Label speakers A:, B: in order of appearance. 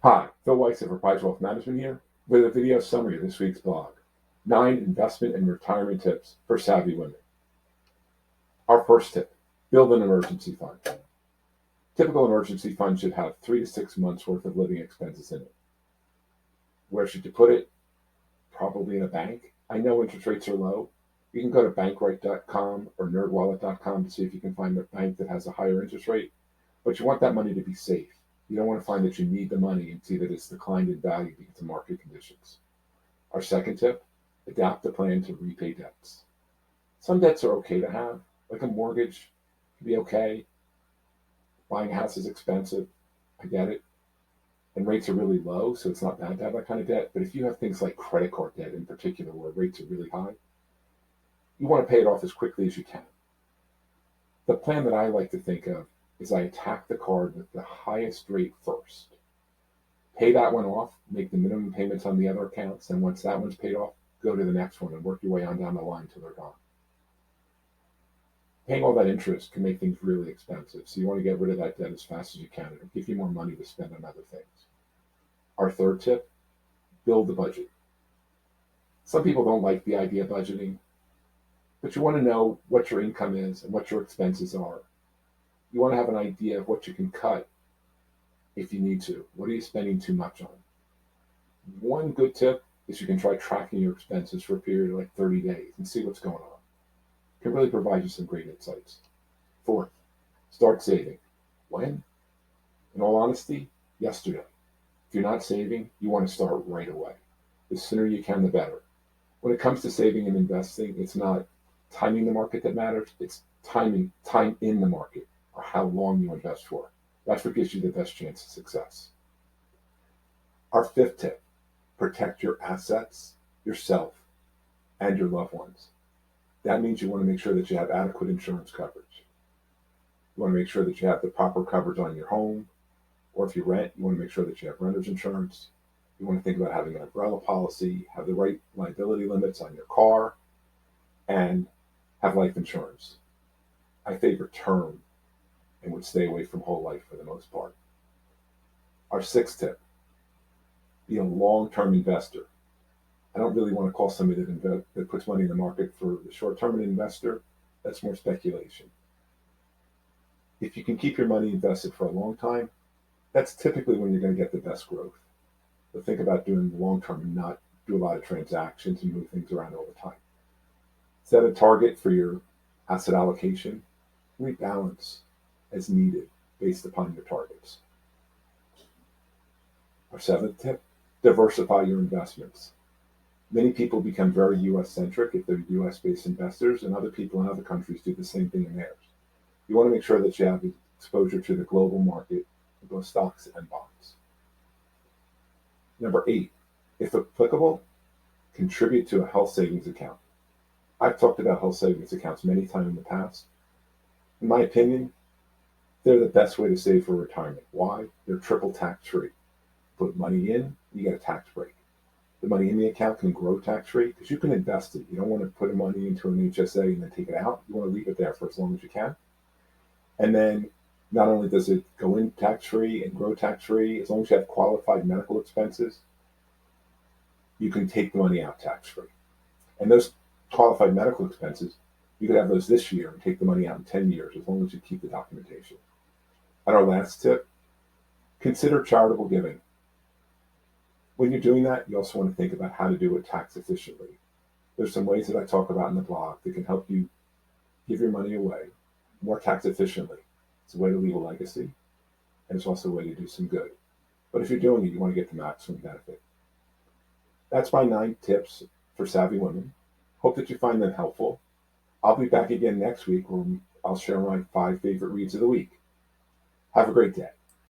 A: Hi, Phil Weiss of Repay Wealth Management here with a video summary of this week's blog. 9 investment and retirement tips for savvy women. Our first tip, build an emergency fund. Typical emergency fund should have 3 to 6 months worth of living expenses in it. Where should you put it? Probably in a bank. I know interest rates are low. You can go to bankrate.com or nerdwallet.com to see if you can find a bank that has a higher interest rate, but you want that money to be safe. You don't want to find that you need the money and see that it's declined in value because of market conditions. Our second tip, adapt the plan to repay debts. Some debts are okay to have, like a mortgage can be okay. Buying a house is expensive. I get it. And rates are really low, so it's not bad to have that kind of debt. But if you have things like credit card debt in particular, where rates are really high, you want to pay it off as quickly as you can. The plan that I like to think of is I attack the card with the highest rate first. Pay that one off, make the minimum payments on the other accounts, and once that one's paid off, go to the next one and work your way on down the line till they're gone. Paying all that interest can make things really expensive, so you want to get rid of that debt as fast as you can. It'll give you more money to spend on other things. Our third tip, build a budget. Some people don't like the idea of budgeting, but you want to know what your income is and what your expenses are. You want to have an idea of what you can cut if you need to. What are you spending too much on? One good tip is you can try tracking your expenses for a period of like 30 days and see what's going on. It can really provide you some great insights. Fourth, start saving. When? In all honesty, yesterday. If you're not saving, you want to start right away. The sooner you can, the better. When it comes to saving and investing, it's not timing the market that matters, it's time in the market, or how long you invest for. That's what gives you the best chance of success. Our fifth tip, protect your assets, yourself, and your loved ones. That means you want to make sure that you have adequate insurance coverage. You want to make sure that you have the proper coverage on your home, or if you rent, you want to make sure that you have renter's insurance. You want to think about having an umbrella policy, have the right liability limits on your car, and have life insurance. I favor term and would stay away from whole life for the most part. Our sixth tip, be a long-term investor. I don't really want to call somebody that puts money in the market for the short-term investor. That's more speculation. If you can keep your money invested for a long time, that's typically when you're going to get the best growth. But think about doing long-term and not do a lot of transactions and move things around all the time. Set a target for your asset allocation. Rebalance as needed based upon your targets. Our seventh tip, diversify your investments. Many people become very US-centric if they're US-based investors, and other people in other countries do the same thing in theirs. You want to make sure that you have exposure to the global market, both stocks and bonds. Number 8, if applicable, contribute to a health savings account. I've talked about health savings accounts many times in the past. In my opinion, they're the best way to save for retirement. Why? They're triple tax-free. Put money in, you get a tax break. The money in the account can grow tax-free because you can invest it. You don't want to put money into an HSA and then take it out. You want to leave it there for as long as you can. And then not only does it go in tax-free and grow tax-free, as long as you have qualified medical expenses, you can take the money out tax-free. And those qualified medical expenses, you could have those this year and take the money out in 10 years as long as you keep the documentation. And our last tip, consider charitable giving. When you're doing that, you also want to think about how to do it tax efficiently. There's some ways that I talk about in the blog that can help you give your money away more tax efficiently. It's a way to leave a legacy, and it's also a way to do some good. But if you're doing it, you want to get the maximum benefit. That's my 9 tips for savvy women. Hope that you find them helpful. I'll be back again next week where I'll share my 5 favorite reads of the week. Have a great day.